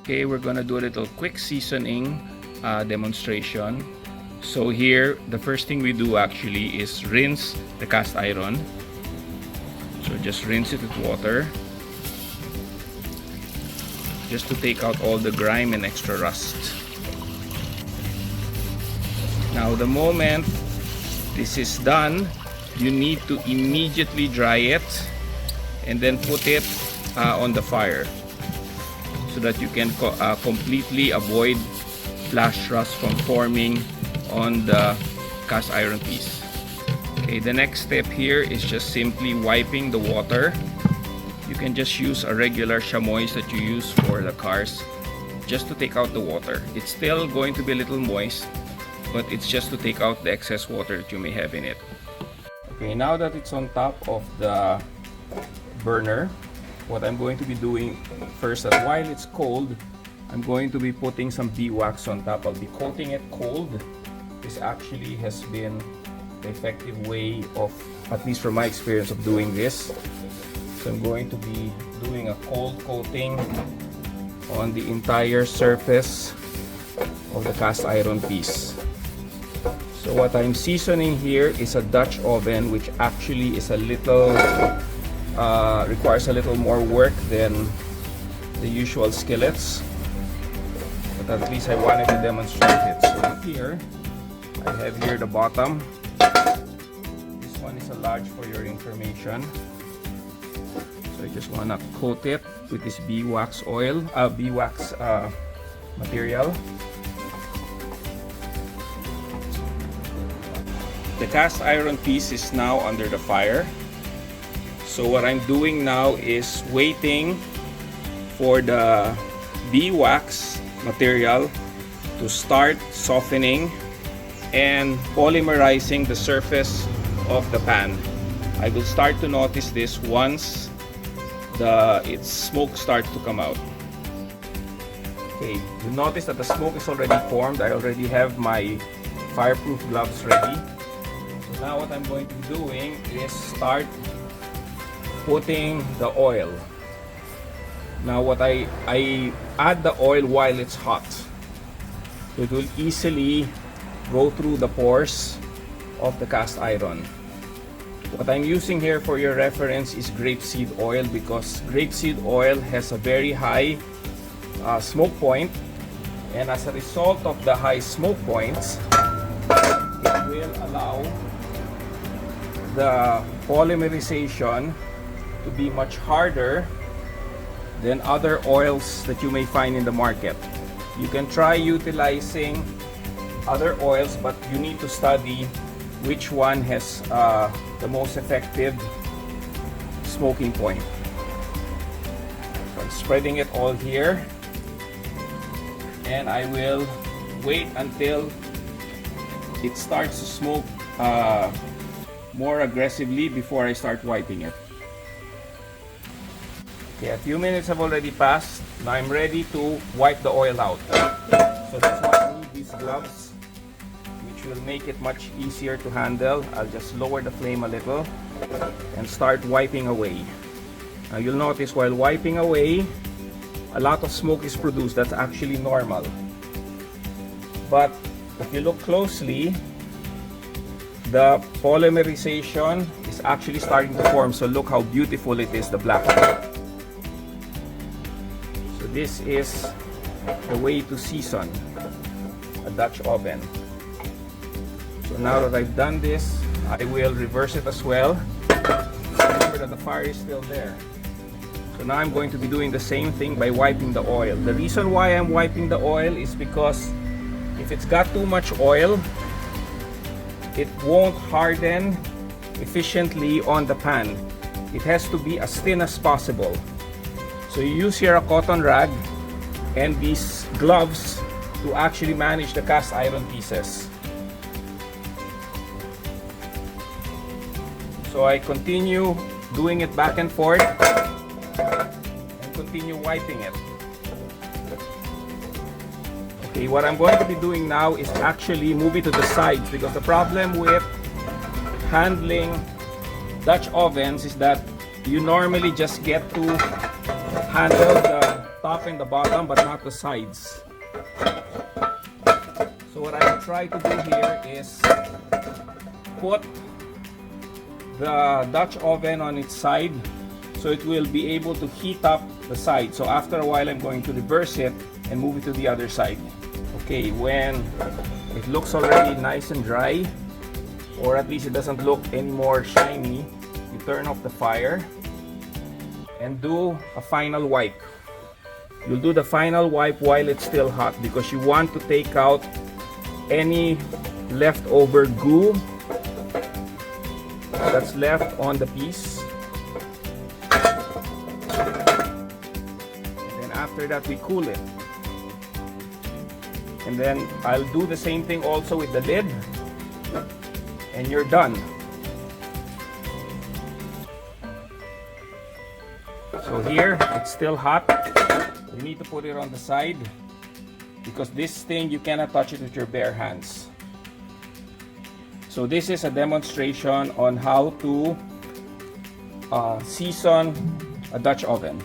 Okay, we're gonna do a little quick seasoning demonstration. So here, the first thing we do actually is rinse the cast iron. So just rinse it with water, just to take out all the grime and extra rust. Now the moment this is done, you need to immediately dry it and then put it on the fire so that you can completely avoid flash rust from forming on the cast iron piece. Okay, the next step here is just simply wiping the water. You can just use a regular chamois that you use for the cars just to take out the water. It's still going to be a little moist, but it's just to take out the excess water that you may have in it. Okay, now that it's on top of the burner, what I'm going to be doing first, that while it's cold, I'm going to be putting some beeswax on top. I'll be coating it cold. This actually has been the effective way of, at least from my experience, of doing this. So I'm going to be doing a cold coating on the entire surface of the cast iron piece. So what I'm seasoning here is a Dutch oven, which actually is a little requires a little more work than the usual skillets, but at least I wanted to demonstrate it. So here I have here the bottom. This one is a large for your information. So I just want to coat it with this beeswax oil, beeswax material. The cast iron piece is now under the fire. So what I'm doing now is waiting for the beeswax material to start softening and polymerizing the surface of the pan. I will start to notice this once its smoke starts to come out. Okay, you notice that the smoke is already formed. I already have my fireproof gloves ready. So now what I'm going to be doing is start putting the oil. Now what I add the oil while it's hot, so it will easily go through the pores of the cast iron. What I'm using here for your reference is grapeseed oil, because grapeseed oil has a very high smoke point, and as a result of the high smoke points, it will allow the polymerization to be much harder than other oils that you may find in the market. You can try utilizing other oils, but you need to study which one has the most effective smoking point. So I'm spreading it all here, and I will wait until it starts to smoke more aggressively before I start wiping it. Okay, a few minutes have already passed. Now I'm ready to wipe the oil out. So that's why I need these gloves, which will make it much easier to handle. I'll just lower the flame a little and start wiping away. Now you'll notice while wiping away, a lot of smoke is produced. That's actually normal. But if you look closely, the polymerization is actually starting to form. So look how beautiful it is, the black smoke. So this is the way to season a Dutch oven. So now that I've done this, I will reverse it as well. Remember that the fire is still there. So now I'm going to be doing the same thing by wiping the oil. The reason why I'm wiping the oil is because if it's got too much oil, it won't harden efficiently on the pan. It has to be as thin as possible. So you use here a cotton rag and these gloves to actually manage the cast iron pieces. So I continue doing it back and forth and continue wiping it. Okay, what I'm going to be doing now is actually move it to the sides, because the problem with handling Dutch ovens is that you normally just get to handle top and the bottom, but not the sides. So what I will try to do here is put the Dutch oven on its side so it will be able to heat up the side. So after a while, I'm going to reverse it and move it to the other side. Okay, when it looks already nice and dry, or at least it doesn't look any more shiny, you turn off the fire and do a final wipe. You'll do the final wipe while it's still hot because you want to take out any leftover goo that's left on the piece. And then after that, we cool it. And then I'll do the same thing also with the lid, and you're done. So here, it's still hot. You need to put it on the side because this thing, you cannot touch it with your bare hands. So this is a demonstration on how to season a Dutch oven.